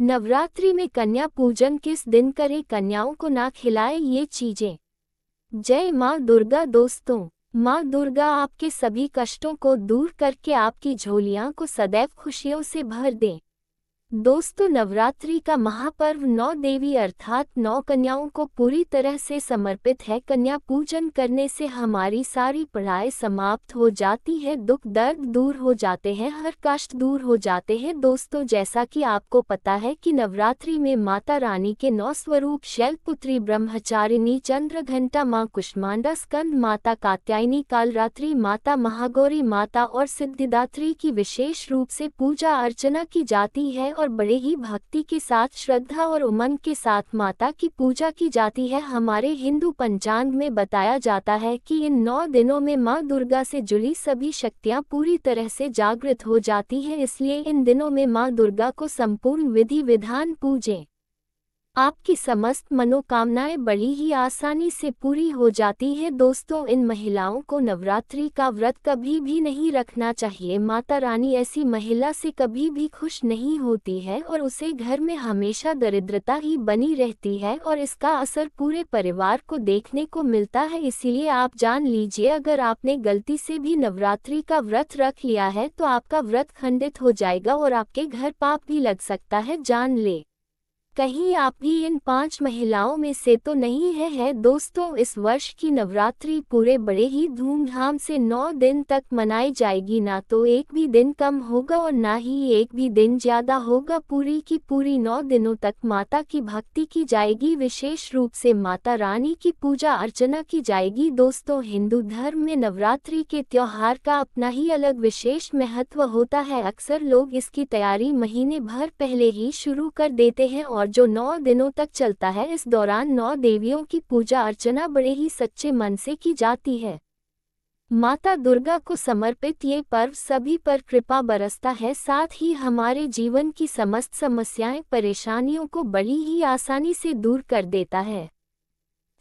नवरात्रि में कन्या पूजन किस दिन करें, कन्याओं को ना खिलाए ये चीजें। जय माँ दुर्गा। दोस्तों, माँ दुर्गा आपके सभी कष्टों को दूर करके आपकी झोलियां को सदैव खुशियों से भर दें। दोस्तों, नवरात्रि का महापर्व 9 देवी अर्थात 9 कन्याओं को पूरी तरह से समर्पित है। कन्या पूजन करने से हमारी सारी पीड़ाएं समाप्त हो जाती है, दुख दर्द दूर हो जाते हैं, हर कष्ट दूर हो जाते हैं। दोस्तों, जैसा कि आपको पता है कि नवरात्रि में माता रानी के 9 स्वरूप शैलपुत्री, ब्रह्मचारिणी, चंद्रघंटा, माँ कुष्मांडा, स्कंद माता, कात्यायनी, कालरात्रि माता, महागौरी माता और सिद्धिदात्री की विशेष रूप से पूजा अर्चना की जाती है और बड़े ही भक्ति के साथ, श्रद्धा और उमंग के साथ माता की पूजा की जाती है। हमारे हिंदू पंचांग में बताया जाता है कि इन 9 दिनों में माँ दुर्गा से जुड़ी सभी शक्तियाँ पूरी तरह से जागृत हो जाती हैं, इसलिए इन दिनों में माँ दुर्गा को संपूर्ण विधि विधान पूजें। आपकी समस्त मनोकामनाएं बड़ी ही आसानी से पूरी हो जाती हैं। दोस्तों, इन महिलाओं को नवरात्रि का व्रत कभी भी नहीं रखना चाहिए। माता रानी ऐसी महिला से कभी भी खुश नहीं होती है और उसे घर में हमेशा दरिद्रता ही बनी रहती है और इसका असर पूरे परिवार को देखने को मिलता है। इसीलिए आप जान लीजिए, अगर आपने गलती से भी नवरात्रि का व्रत रख लिया है तो आपका व्रत खंडित हो जाएगा और आपके घर पाप भी लग सकता है, जान ले। कहीं आप भी इन 5 महिलाओं में से तो नहीं है। दोस्तों, इस वर्ष की नवरात्रि पूरे बड़े ही धूमधाम से 9 दिन तक मनाई जाएगी। ना तो एक भी दिन कम होगा और ना ही एक भी दिन ज्यादा होगा। पूरी की पूरी 9 दिनों तक माता की भक्ति की जाएगी, विशेष रूप से माता रानी की पूजा अर्चना की जाएगी। दोस्तों, हिंदू धर्म में नवरात्रि के त्योहार का अपना ही अलग विशेष महत्व होता है। अक्सर लोग इसकी तैयारी महीने भर पहले ही शुरू कर देते हैं और जो 9 दिनों तक चलता है, इस दौरान 9 देवियों की पूजा अर्चना बड़े ही सच्चे मन से की जाती है। माता दुर्गा को समर्पित ये पर्व सभी पर कृपा बरसता है, साथ ही हमारे जीवन की समस्त समस्याएं, परेशानियों को बड़ी ही आसानी से दूर कर देता है।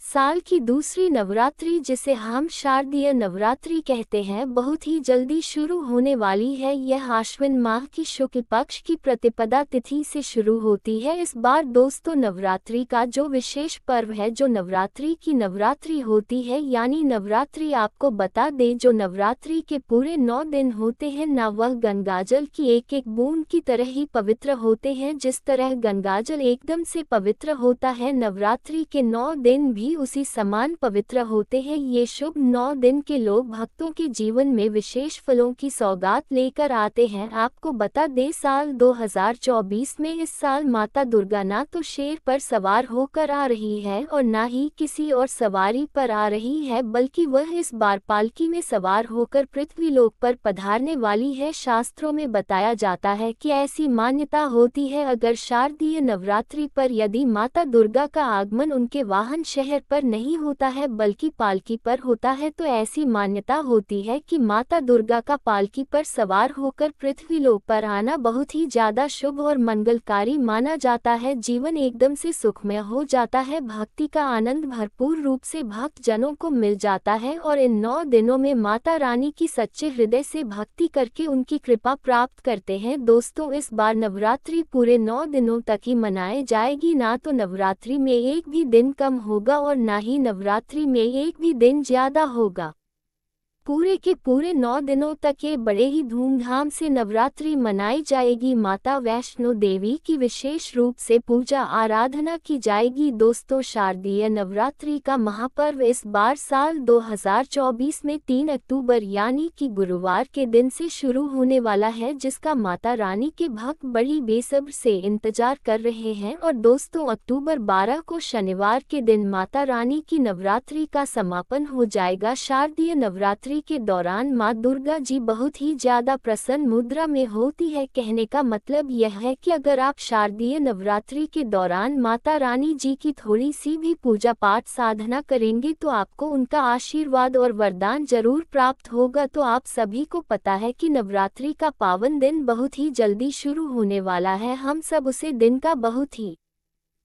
साल की दूसरी नवरात्रि, जिसे हम शारदीय नवरात्रि कहते हैं, बहुत ही जल्दी शुरू होने वाली है। यह आश्विन माह की शुक्ल पक्ष की प्रतिपदा तिथि से शुरू होती है। इस बार दोस्तों, नवरात्रि का जो विशेष पर्व है, जो नवरात्रि की नवरात्रि होती है, यानी नवरात्रि, आपको बता दें, जो नवरात्रि के पूरे 9 दिन होते हैं ना, वह गंगाजल की एक एक बूंद की तरह ही पवित्र होते हैं। जिस तरह गंगाजल एकदम से पवित्र होता है, नवरात्रि के 9 दिन भी उसी समान पवित्र होते हैं। ये शुभ 9 दिन के लोग भक्तों के जीवन में विशेष फलों की सौगात लेकर आते हैं। आपको बता दें, साल 2024 में इस साल माता दुर्गा ना तो शेर पर सवार होकर आ रही है और ना ही किसी और सवारी पर आ रही है, बल्कि वह इस बार पालकी में सवार होकर पृथ्वी लोक पर पधारने वाली है। शास्त्रों में बताया जाता है कि ऐसी मान्यता होती है, अगर शारदीय नवरात्रि पर यदि माता दुर्गा का आगमन उनके वाहन शहर पर नहीं होता है बल्कि पालकी पर होता है, तो ऐसी मान्यता होती है कि माता दुर्गा का पालकी पर सवार होकर पृथ्वी लोक पर आना बहुत ही ज्यादा शुभ और मंगलकारी माना जाता है। जीवन एकदम से सुखमय हो जाता है, भक्ति का आनंद भरपूर रूप से भक्त जनों को मिल जाता है और इन 9 दिनों में माता रानी की सच्चे हृदय से भक्ति करके उनकी कृपा प्राप्त करते हैं। दोस्तों, इस बार नवरात्रि पूरे 9 दिनों तक ही मनाई जाएगी। ना तो नवरात्रि में एक भी दिन कम होगा और ना ही नवरात्रि में एक भी दिन ज्यादा होगा। पूरे के पूरे 9 दिनों तक ये बड़े ही धूमधाम से नवरात्रि मनाई जाएगी। माता वैष्णो देवी की विशेष रूप से पूजा आराधना की जाएगी। दोस्तों, शारदीय नवरात्रि का महापर्व इस बार साल 2024 में 3 अक्टूबर यानी कि गुरुवार के दिन से शुरू होने वाला है, जिसका माता रानी के भक्त बड़ी बेसब्र से इंतजार कर रहे हैं। और दोस्तों, अक्टूबर 12 को शनिवार के दिन माता रानी की नवरात्रि का समापन हो जाएगा। शारदीय नवरात्रि के दौरान माँ दुर्गा जी बहुत ही ज्यादा प्रसन्न मुद्रा में होती है। कहने का मतलब यह है कि अगर आप शारदीय नवरात्रि के दौरान माता रानी जी की थोड़ी सी भी पूजा पाठ साधना करेंगे तो आपको उनका आशीर्वाद और वरदान जरूर प्राप्त होगा। तो आप सभी को पता है कि नवरात्रि का पावन दिन बहुत ही जल्दी शुरू होने वाला है। हम सब उसे दिन का बहुत ही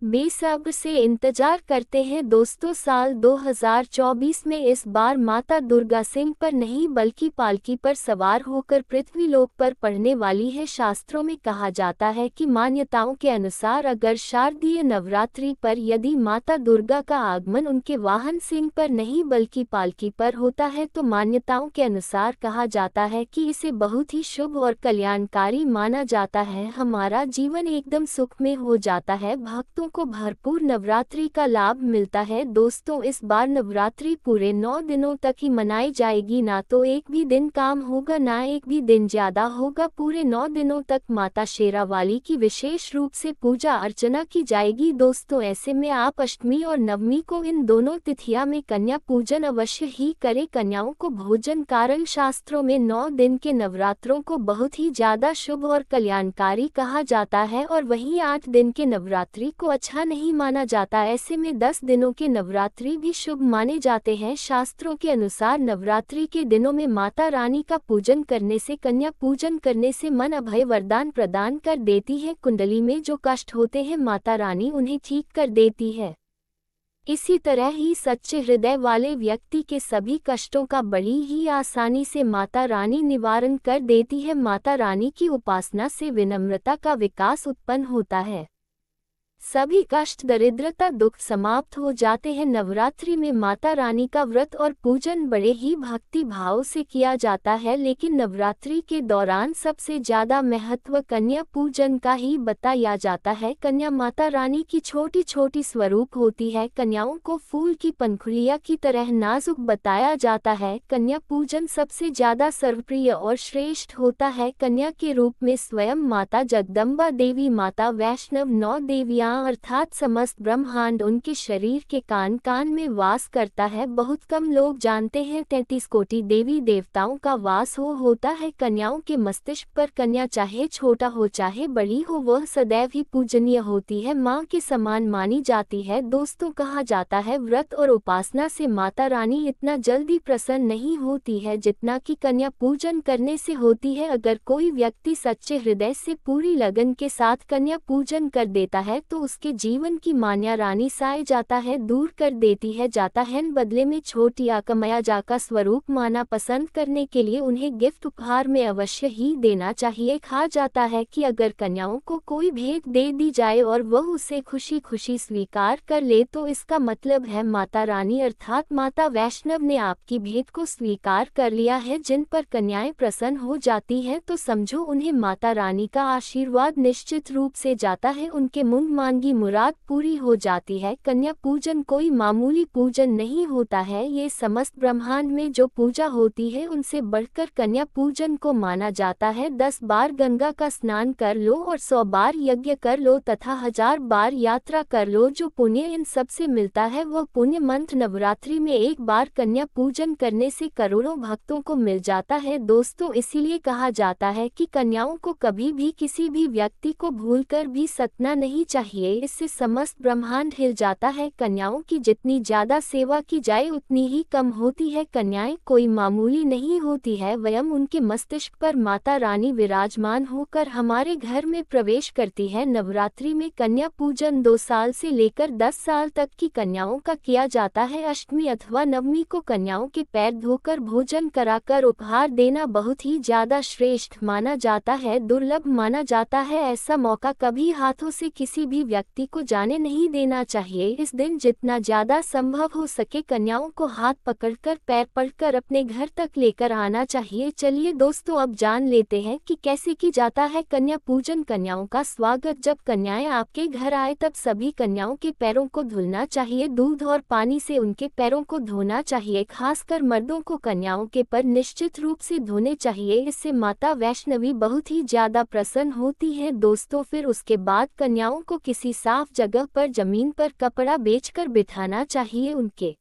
बेसब्र से इंतजार करते हैं दोस्तों। साल 2024 में इस बार माता दुर्गा सिंह पर नहीं बल्कि पालकी पर सवार होकर पृथ्वीलोक पर पड़ने वाली है। शास्त्रों में कहा जाता है कि मान्यताओं के अनुसार अगर शारदीय नवरात्रि पर यदि माता दुर्गा का आगमन उनके वाहन सिंह पर नहीं बल्कि पालकी पर होता है तो मान्यताओं के अनुसार कहा जाता है कि इसे बहुत ही शुभ और कल्याणकारी माना जाता है। हमारा जीवन एकदम सुख में हो जाता है। भक्तों को भरपूर नवरात्रि का लाभ मिलता है। दोस्तों, इस बार नवरात्रि पूरे 9 दिनों तक ही मनाई जाएगी। ना तो एक भी दिन काम होगा ना एक भी दिन ज्यादा होगा। पूरे 9 दिनों तक माता शेरावाली की विशेष रूप से पूजा अर्चना की जाएगी। दोस्तों, ऐसे में आप अष्टमी और नवमी को इन दोनों तिथियां में कन्या पूजन अवश्य ही करें। कन्याओं को भोजन कारण शास्त्रों में 9 दिन के नवरात्रों को बहुत ही ज्यादा शुभ और कल्याणकारी कहा जाता है और वहीं 8 दिन के नवरात्रि को अच्छा नहीं माना जाता। ऐसे में 10 दिनों के नवरात्रि भी शुभ माने जाते हैं। शास्त्रों के अनुसार नवरात्रि के दिनों में माता रानी का पूजन करने से, कन्या पूजन करने से मन अभय वरदान प्रदान कर देती है। कुंडली में जो कष्ट होते हैं माता रानी उन्हें ठीक कर देती है। इसी तरह ही सच्चे हृदय वाले व्यक्ति के सभी कष्टों का बड़ी ही आसानी से माता रानी निवारण कर देती है। माता रानी की उपासना से विनम्रता का विकास उत्पन्न होता है। सभी कष्ट, दरिद्रता, दुख समाप्त हो जाते हैं। नवरात्रि में माता रानी का व्रत और पूजन बड़े ही भक्ति भाव से किया जाता है, लेकिन नवरात्रि के दौरान सबसे ज्यादा महत्व कन्या पूजन का ही बताया जाता है। कन्या माता रानी की छोटी छोटी स्वरूप होती है। कन्याओं को फूल की पंखुड़ियां की तरह नाजुक बताया जाता है। कन्या पूजन सबसे ज्यादा सर्वप्रिय और श्रेष्ठ होता है। कन्या के रूप में स्वयं माता जगदम्बा देवी, माता वैष्णव, 9 देवियां अर्थात समस्त ब्रह्मांड उनके शरीर के कान कान में वास करता है। बहुत कम लोग जानते हैं 33 कोटि देवी देवताओं का वास होता है कन्याओं के मस्तिष्क पर। कन्या चाहे छोटा हो चाहे बड़ी हो वह सदैव ही पूजनीय होती है, माँ के समान मानी जाती है। दोस्तों, कहा जाता है व्रत और उपासना से माता रानी इतना जल्दी प्रसन्न नहीं होती है जितना कि कन्या पूजन करने से होती है। अगर कोई व्यक्ति सच्चे हृदय से पूरी लगन के साथ कन्या पूजन कर देता है तो उसके जीवन की मान्या रानी साए जाता है, दूर कर देती है जाता है। बदले में छोटी आकमया जा का स्वरूप माना पसंद करने के लिए उन्हें गिफ्ट उपहार में अवश्य ही देना चाहिए। कहा जाता है कि अगर कन्याओं को कोई भेंट दे दी जाए और वह उसे खुशी खुशी स्वीकार कर ले तो इसका मतलब है माता रानी अर्थात माता वैष्णव ने आपकी भेंट को स्वीकार कर लिया है। जिन पर कन्याएं प्रसन्न हो जाती हैं तो समझो उन्हें माता रानी का आशीर्वाद निश्चित रूप से जाता है, उनके मुंह मांगी मुराद पूरी हो जाती है। कन्या पूजन कोई मामूली पूजन नहीं होता है, ये समस्त ब्रह्मांड में जो पूजा होती है उनसे बढ़कर कन्या पूजन को माना जाता है। 10 बार गंगा का स्नान कर लो और 100 बार यज्ञ कर लो तथा 1000 बार यात्रा कर लो, जो पुण्य इन सब से मिलता है वह पुण्य मंत्र नवरात्रि में एक बार कन्या पूजन करने से करोड़ों भक्तों को मिल जाता है। दोस्तों, इसीलिए कहा जाता है कि कन्याओं को कभी भी किसी भी व्यक्ति को भूलकर भी सतना नहीं चाहिए, इससे समस्त ब्रह्मांड हिल जाता है। कन्याओं की जितनी ज्यादा सेवा की जाए उतनी ही कम होती है। कन्याएं कोई मामूली नहीं होती है, वयम उनके मस्तिष्क पर माता रानी विराजमान होकर हमारे घर में प्रवेश करती है। नवरात्रि में कन्या पूजन 2 साल से लेकर 10 साल तक की कन्याओं का किया जाता है। अष्टमी अथवा नवमी को कन्याओं के पैर धोकर भोजन कराकर उपहार देना बहुत ही ज्यादा श्रेष्ठ माना जाता है, दुर्लभ माना जाता है। ऐसा मौका कभी हाथों से किसी भी व्यक्ति को जाने नहीं देना चाहिए। इस दिन जितना ज्यादा संभव हो सके कन्याओं को हाथ पकड़कर पैर पड़कर अपने घर तक लेकर आना चाहिए। चलिए दोस्तों, अब जान लेते हैं कि कैसे की जाता है कन्या पूजन। कन्याओं का स्वागत। जब कन्याएं आपके घर आए तब सभी कन्याओं के पैरों को धुलना चाहिए, दूध और पानी से उनके पैरों को धोना चाहिए। खासकर मर्दों को कन्याओं के पैर निश्चित रूप से धोने चाहिए, इससे माता वैष्णवी बहुत ही ज्यादा प्रसन्न होती है। दोस्तों, फिर उसके बाद कन्याओं को किसी साफ जगह पर जमीन पर कपड़ा बेचकर बिठाना चाहिए, उनके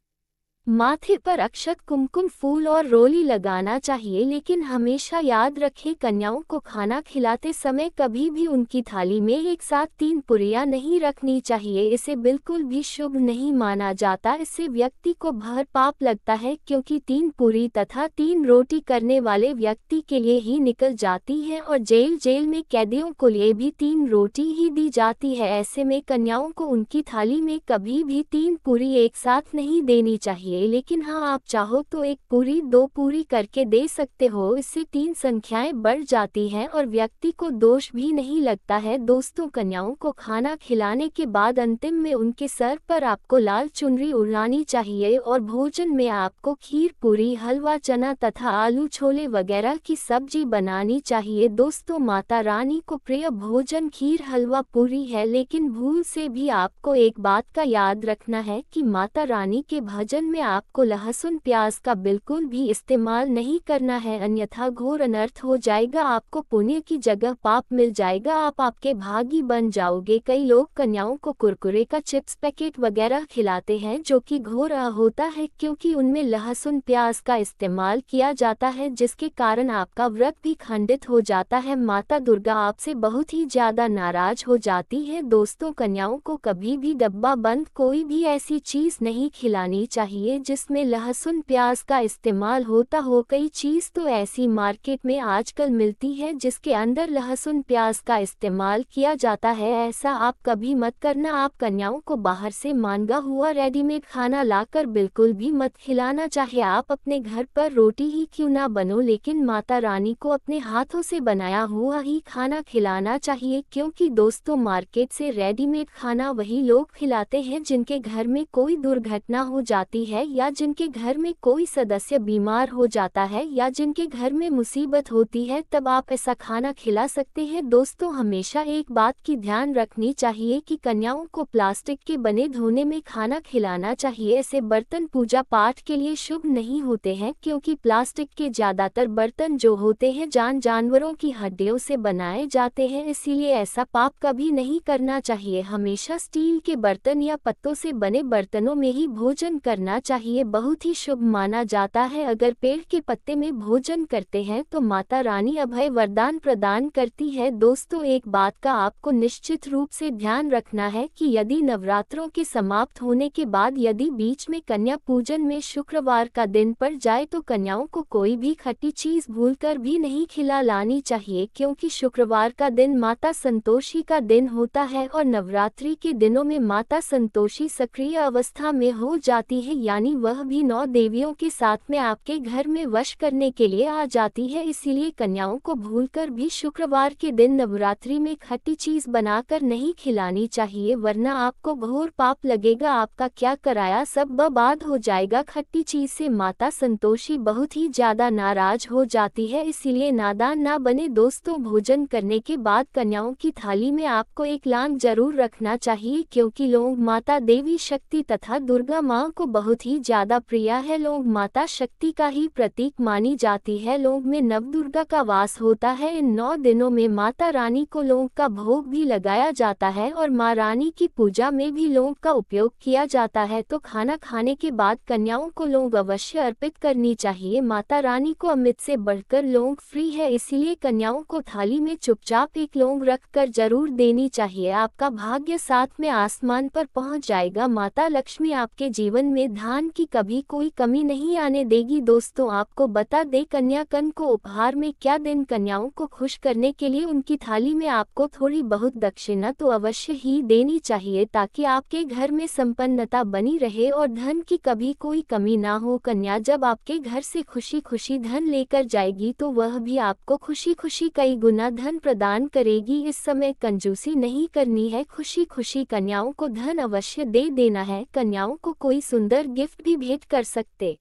माथे पर अक्षत कुमकुम फूल और रोली लगाना चाहिए, लेकिन हमेशा याद रखें कन्याओं को खाना खिलाते समय कभी भी उनकी थाली में एक साथ 3 पुरियां नहीं रखनी चाहिए। इसे बिल्कुल भी शुभ नहीं माना जाता। इससे व्यक्ति को भर पाप लगता है, क्योंकि 3 पूरी तथा 3 रोटी करने वाले व्यक्ति के लिए ही निकल जाती है और जेल में कैदियों को लिए भी 3 रोटी ही दी जाती है। ऐसे में कन्याओं को उनकी थाली में कभी भी 3 पूरी एक साथ नहीं देनी चाहिए, लेकिन हाँ, आप चाहो तो 1 पूरी 2 पूरी करके दे सकते हो। इससे 3 संख्याएं बढ़ जाती हैं और व्यक्ति को दोष भी नहीं लगता है। दोस्तों, कन्याओं को खाना खिलाने के बाद अंतिम में उनके सर पर आपको लाल चुनरी उड़ानी चाहिए और भोजन में आपको खीर पूरी हलवा चना तथा आलू छोले वगैरह की सब्जी बनानी चाहिए। दोस्तों, माता रानी को प्रिय भोजन खीर हलवा पूरी है, लेकिन भूल से भी आपको एक बात का याद रखना है कि माता रानी के भजन में आपको लहसुन प्याज का बिल्कुल भी इस्तेमाल नहीं करना है, अन्यथा घोर अनर्थ हो जाएगा। आपको पुण्य की जगह पाप मिल जाएगा। आप आपके भागी बन जाओगे। कई लोग कन्याओं को कुरकुरे का चिप्स पैकेट वगैरह खिलाते हैं, जो कि घोर होता है, क्योंकि उनमें लहसुन प्याज का इस्तेमाल किया जाता है, जिसके कारण आपका व्रत भी खंडित हो जाता है। माता दुर्गा आपसे बहुत ही ज्यादा नाराज हो जाती है। दोस्तों, कन्याओं को कभी भी डब्बा बंद कोई भी ऐसी चीज नहीं खिलानी चाहिए जिसमें लहसुन प्याज का इस्तेमाल होता हो। कई चीज तो ऐसी मार्केट में आजकल मिलती है जिसके अंदर लहसुन प्याज का इस्तेमाल किया जाता है। ऐसा आप कभी मत करना। आप कन्याओं को बाहर से मांगा हुआ रेडीमेड खाना लाकर बिल्कुल भी मत खिलाना। चाहे आप अपने घर पर रोटी ही क्यों ना बनो, लेकिन माता रानी को अपने हाथों से बनाया हुआ ही खाना खिलाना चाहिए, क्योंकि दोस्तों, मार्केट से रेडीमेड खाना वही लोग खिलाते हैं जिनके घर में कोई दुर्घटना हो जाती है, या जिनके घर में कोई सदस्य बीमार हो जाता है, या जिनके घर में मुसीबत होती है, तब आप ऐसा खाना खिला सकते हैं। दोस्तों, हमेशा एक बात की ध्यान रखनी चाहिए कि कन्याओं को प्लास्टिक के बने धोने में खाना खिलाना चाहिए। ऐसे बर्तन पूजा पाठ के लिए शुभ नहीं होते हैं, क्योंकि प्लास्टिक के ज्यादातर बर्तन जो होते हैं जानवरों की हड्डियों से बनाए जाते हैं, इसीलिए ऐसा पाप कभी नहीं करना चाहिए। हमेशा स्टील के बर्तन या पत्तों से बने बर्तनों में ही भोजन करना चाहिए, बहुत ही शुभ माना जाता है। अगर पेड़ के पत्ते में भोजन करते हैं तो माता रानी अभय वरदान प्रदान करती है। दोस्तों, एक बात का आपको निश्चित रूप से ध्यान रखना है कि यदि नवरात्रों के समाप्त होने के बाद यदि बीच में कन्या पूजन में शुक्रवार का दिन पड़ जाए तो कन्याओं को कोई भी खट्टी चीज भूलकर भी नहीं खिला लानी चाहिए, क्योंकि शुक्रवार का दिन माता संतोषी का दिन होता है और नवरात्रि के दिनों में माता संतोषी सक्रिय अवस्था में हो जाती है, यानी वह भी 9 देवियों के साथ में आपके घर में वश करने के लिए आ जाती है। इसीलिए कन्याओं को भूलकर भी शुक्रवार के दिन नवरात्रि में खट्टी चीज बनाकर नहीं खिलानी चाहिए, वरना आपको घोर पाप लगेगा। आपका क्या कराया सब बर्बाद हो जाएगा। खट्टी चीज से माता संतोषी बहुत ही ज्यादा नाराज हो जाती है, इसीलिए नादान ना बने। दोस्तों, भोजन करने के बाद कन्याओं की थाली में आपको एक लांग जरूर रखना चाहिए, क्योंकि लौंग माता देवी शक्ति तथा दुर्गा माँ को बहुत ही ज्यादा प्रिय है। लौंग माता शक्ति का ही प्रतीक मानी जाती है। लौंग में नवदुर्गा का वास होता है। इन 9 दिनों में माता रानी को लौंग का भोग भी लगाया जाता है और माँ रानी की पूजा में भी लौंग का उपयोग किया जाता है। तो खाना खाने के बाद कन्याओं को लौंग अवश्य अर्पित करनी चाहिए। माता रानी को अमृत से बढ़कर लौंग फ्री है, इसीलिए कन्याओं को थाली में चुपचाप एक लौंग रखकर जरूर देनी चाहिए। आपका भाग्य साथ में आसमान पर पहुंच जाएगा। माता लक्ष्मी आपके जीवन में धान की कभी कोई कमी नहीं आने देगी। दोस्तों, आपको बता दे, कन्याकन को उपहार में क्या दिन कन्याओं को खुश करने के लिए उनकी थाली में आपको थोड़ी बहुत दक्षिणा तो अवश्य ही देनी चाहिए, ताकि आपके घर में संपन्नता बनी रहे और धन की कभी कोई कमी ना हो। कन्या जब आपके घर से खुशी खुशी धन लेकर जाएगी तो वह भी आपको खुशी खुशी कई गुना धन प्रदान करेगी। इस समय कंजूसी नहीं करनी है, खुशी खुशी कन्याओं को धन अवश्य दे देना है। कन्याओं को कोई सुंदर गिफ्ट भी भेंट कर सकते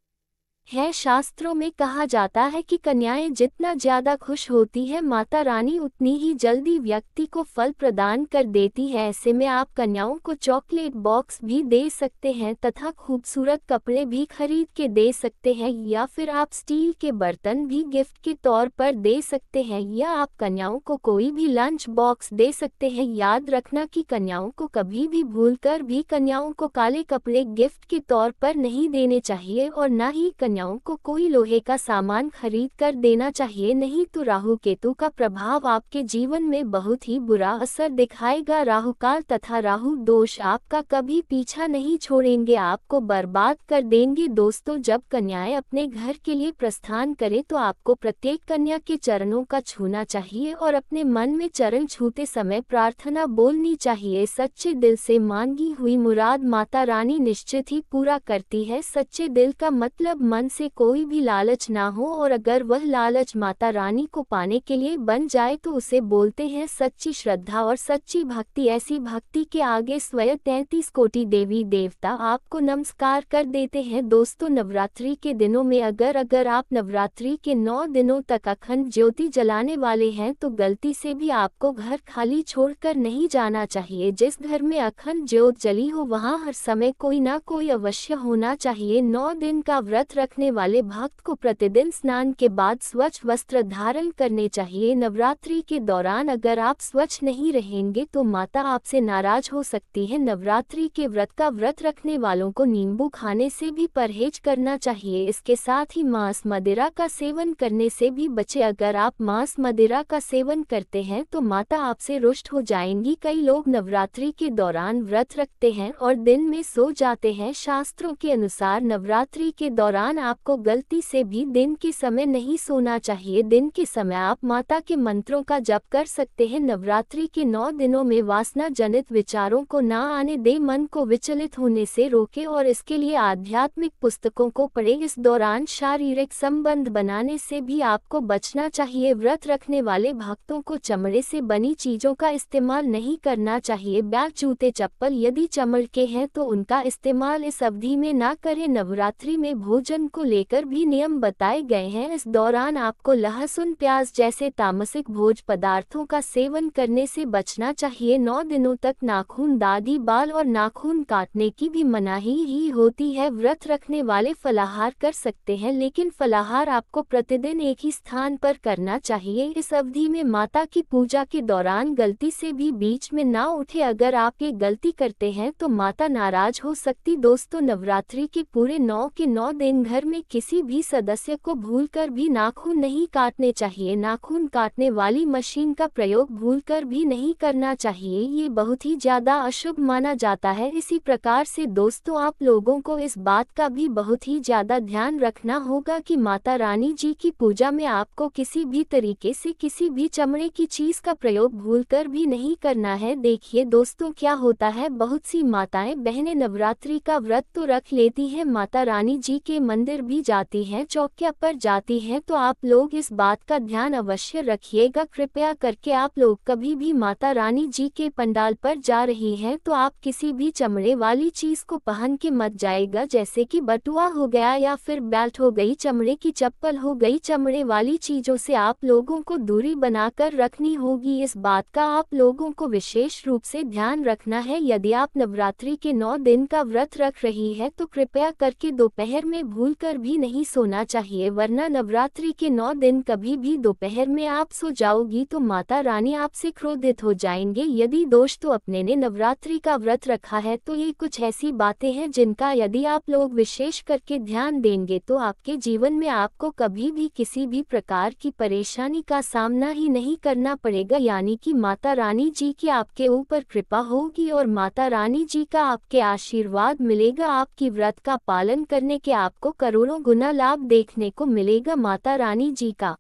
है। शास्त्रों में कहा जाता है कि कन्याएं जितना ज्यादा खुश होती है, माता रानी उतनी ही जल्दी व्यक्ति को फल प्रदान कर देती है। ऐसे में आप कन्याओं को चॉकलेट बॉक्स भी दे सकते हैं तथा खूबसूरत कपड़े भी खरीद के दे सकते हैं, या फिर आप स्टील के बर्तन भी गिफ्ट के तौर पर दे सकते हैं, या आप कन्याओं को कोई भी लंच बॉक्स दे सकते हैं। याद रखना कि कन्याओं को कभी भी भूलकर भी कन्याओं को काले कपड़े गिफ्ट के तौर पर नहीं देने चाहिए, और न ही कन्याओं को कोई लोहे का सामान खरीद कर देना चाहिए, नहीं तो राहु केतु का प्रभाव आपके जीवन में बहुत ही बुरा असर दिखाएगा। राहु काल तथा राहु दोष आपका कभी पीछा नहीं छोड़ेंगे, आपको बर्बाद कर देंगे। दोस्तों, जब कन्याएं अपने घर के लिए प्रस्थान करें तो आपको प्रत्येक कन्या के चरणों का छूना चाहिए और अपने मन में चरण छूते समय प्रार्थना बोलनी चाहिए। सच्चे दिल से मांगी हुई मुराद माता रानी निश्चित ही पूरा करती है। सच्चे दिल का मतलब मन से कोई भी लालच ना हो, और अगर वह लालच माता रानी को पाने के लिए बन जाए तो उसे बोलते हैं सच्ची श्रद्धा और सच्ची भक्ति। ऐसी भक्ति के आगे स्वयं 33 कोटि देवी देवता आपको नमस्कार कर देते हैं। दोस्तों, नवरात्रि के दिनों में अगर आप नवरात्रि के 9 दिनों तक अखंड ज्योति जलाने वाले हैं तो गलती से भी आपको घर खाली छोड़कर नहीं जाना चाहिए। जिस घर में अखंड ज्योत जली हो वहां हर समय कोई ना कोई अवश्य होना चाहिए। 9 दिन का व्रत रखने वाले भक्त को प्रतिदिन स्नान के बाद स्वच्छ वस्त्र धारण करने चाहिए। नवरात्रि के दौरान अगर आप स्वच्छ नहीं रहेंगे तो माता आपसे नाराज हो सकती है। नवरात्रि के व्रत रखने वालों को नींबू खाने से भी परहेज करना चाहिए। इसके साथ ही मांस मदिरा का सेवन करने से भी बचे। अगर आप मांस मदिरा का सेवन करते हैं तो माता आपसे रुष्ट हो जाएंगी। कई लोग नवरात्रि के दौरान व्रत रखते हैं और दिन में सो जाते हैं। शास्त्रों के अनुसार नवरात्रि के दौरान आपको गलती से भी दिन के समय नहीं सोना चाहिए। दिन के समय आप माता के मंत्रों का जप कर सकते हैं। नवरात्रि के 9 दिनों में वासना जनित विचारों को ना आने दे, मन को विचलित होने से रोके और इसके लिए आध्यात्मिक पुस्तकों को पढ़े। इस दौरान शारीरिक संबंध बनाने से भी आपको बचना चाहिए। व्रत रखने वाले भक्तों को चमड़े से बनी चीजों का इस्तेमाल नहीं करना चाहिए। बैग, जूते, चप्पल यदि चमड़े के हैं तो उनका इस्तेमाल इस अवधि में ना करें। नवरात्रि में भोजन को लेकर भी नियम बताए गए हैं। इस दौरान आपको लहसुन, प्याज जैसे तामसिक भोज पदार्थों का सेवन करने से बचना चाहिए। 9 दिनों तक नाखून, दाढ़ी, बाल और नाखून काटने की भी मनाही ही होती है। व्रत रखने वाले फलाहार कर सकते हैं, लेकिन फलाहार आपको प्रतिदिन एक ही स्थान पर करना चाहिए। इस अवधि में माता की पूजा के दौरान गलती से भी बीच में ना उठे। अगर आप ये गलती करते हैं तो माता नाराज हो सकती। दोस्तों, नवरात्रि के पूरे 9 के 9 दिन घर में किसी भी सदस्य को भूलकर भी नाखून नहीं काटने चाहिए। नाखून काटने वाली मशीन का प्रयोग भूलकर भी नहीं करना चाहिए। ये बहुत ही ज्यादा अशुभ माना जाता है। इसी प्रकार से दोस्तों, आप लोगों को इस बात का भी बहुत ही ज्यादा ध्यान रखना होगा कि माता रानी जी की पूजा में आपको किसी भी तरीके से किसी भी चमड़े की चीज का प्रयोग भूलकर भी नहीं करना है। देखिए दोस्तों, क्या होता है, बहुत सी माताएं बहनें नवरात्रि का व्रत तो रख लेती हैं, माता रानी जी के मंदिर भी जाती हैं, चौकिया पर जाती हैं, तो आप लोग इस बात का ध्यान अवश्य रखिएगा। कृपया करके आप लोग कभी भी माता रानी जी के पंडाल पर जा रही हैं तो आप किसी भी चमड़े वाली चीज को पहन के मत जाएगा, जैसे कि बटुआ हो गया या फिर बेल्ट हो गई, चमड़े की चप्पल हो गई। चमड़े वाली चीजों से आप लोगों को दूरी बनाकर रखनी होगी। इस बात का आप लोगों को विशेष रूप से ध्यान रखना है। यदि आप नवरात्रि के 9 दिन का व्रत रख रही है तो कृपया करके दोपहर में भूलकर भी नहीं सोना चाहिए, वरना नवरात्रि के 9 दिन कभी भी दोपहर में आप सो जाओगी तो माता रानी आपसे क्रोधित हो जाएंगे। यदि दोस्तों अपने ने नवरात्रि का व्रत रखा है तो ये कुछ ऐसी बातें हैं जिनका यदि आप लोग विशेष करके ध्यान देंगे तो आपके जीवन में आपको कभी भी किसी भी प्रकार की परेशानी का सामना ही नहीं करना पड़ेगा। यानी कि माता रानी जी की आपके ऊपर कृपा होगी और माता रानी जी का आपके आशीर्वाद मिलेगा। आपकी व्रत का पालन करने के आपको करोड़ों गुना लाभ देखने को मिलेगा। माता रानी जी का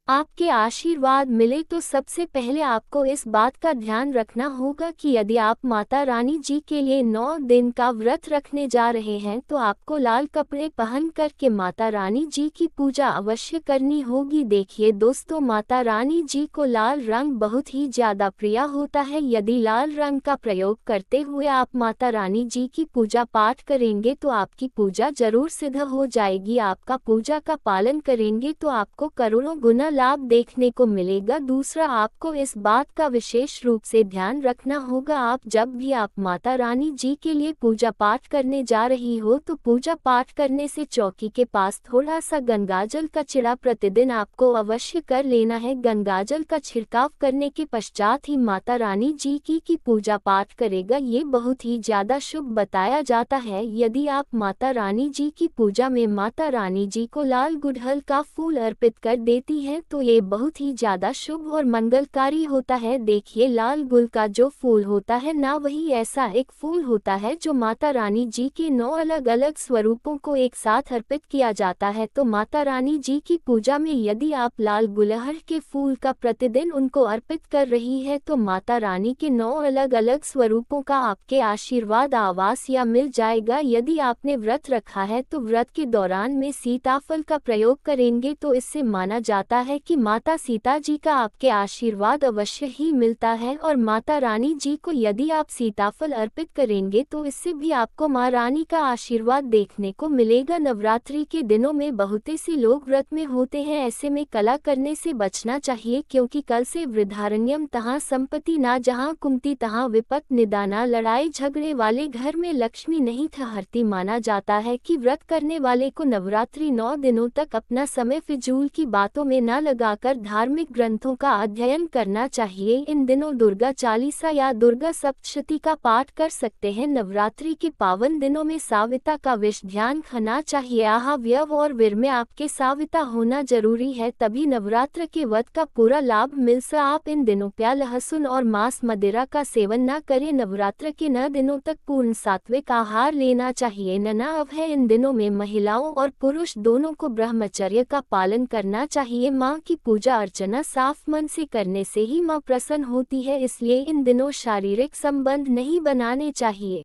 आपके आशीर्वाद मिले तो सबसे पहले आपको इस बात का ध्यान रखना होगा कि यदि आप माता रानी जी के लिए 9 दिन का व्रत रखने जा रहे हैं तो आपको लाल कपड़े पहन करके माता रानी जी की पूजा अवश्य करनी होगी। देखिए दोस्तों, माता रानी जी को लाल रंग बहुत ही ज्यादा प्रिय होता है। यदि लाल रंग का प्रयोग करते हुए आप माता रानी जी की पूजा पाठ करेंगे तो आपकी पूजा जरूर सिद्ध हो जाएगी। आपका पूजा का पालन करेंगे तो आपको करोड़ों गुना लाभ देखने को मिलेगा। दूसरा, आपको इस बात का विशेष रूप से ध्यान रखना होगा, आप जब भी आप माता रानी जी के लिए पूजा पाठ करने जा रही हो तो पूजा पाठ करने से चौकी के पास थोड़ा सा गंगाजल का छिड़काव प्रतिदिन आपको अवश्य कर लेना है। गंगाजल का छिड़काव करने के पश्चात ही माता रानी जी की पूजा पाठ करेगा। ये बहुत ही ज्यादा शुभ बताया जाता है। यदि आप माता रानी जी की पूजा में माता रानी जी को लाल गुड़हल का फूल अर्पित कर देती हैं तो ये बहुत ही ज्यादा शुभ और मंगलकारी होता है। देखिए, लाल गुल का जो फूल होता है ना, वही ऐसा एक फूल होता है जो माता रानी जी के 9 अलग अलग स्वरूपों को एक साथ अर्पित किया जाता है। तो माता रानी जी की पूजा में यदि आप लाल गुलहड़ के फूल का प्रतिदिन उनको अर्पित कर रही है तो माता रानी के 9 अलग अलग स्वरूपों का आपके आशीर्वाद आवास या मिल जाएगा। यदि आपने व्रत रखा है तो व्रत के दौरान में सीताफल का प्रयोग करेंगे तो इससे माना जाता है कि माता सीता जी का आपके आशीर्वाद अवश्य ही मिलता है। और माता रानी जी को यदि आप सीताफल अर्पित करेंगे तो इससे भी आपको माँ रानी का आशीर्वाद देखने को मिलेगा। नवरात्रि के दिनों में बहुत से लोग व्रत में होते हैं, ऐसे में कला करने से बचना चाहिए क्योंकि कल से वृद्धारण्यम तहाँ संपत्ति ना, जहाँ कुमति तहाँ विपत निदाना। लड़ाई झगड़े वाले घर में लक्ष्मी नहीं ठहरती। माना जाता है कि व्रत करने वाले को नवरात्रि 9 दिनों तक अपना समय फिजूल की बातों में न लगाकर धार्मिक ग्रंथों का अध्ययन करना चाहिए। इन दिनों दुर्गा चालीसा या दुर्गा सप्तशती का पाठ कर सकते हैं। नवरात्रि के पावन दिनों में साविता का विष ध्यान खाना चाहिए। आहा, व्यव और वीर में आपके साविता होना जरूरी है, तभी नवरात्र के व्रत का पूरा लाभ मिल सके। आप इन दिनों प्याज, लहसुन और मांस मदिरा का सेवन न करें। नवरात्र के 9 दिनों तक पूर्ण सात्विक आहार लेना चाहिए। ननाव है, इन दिनों में महिलाओं और पुरुष दोनों को ब्रह्मचर्य का पालन करना चाहिए। माँ की पूजा अर्चना साफ मन से करने से ही माँ प्रसन्न होती है, इसलिए इन दिनों शारीरिक संबंध नहीं बनाने चाहिए।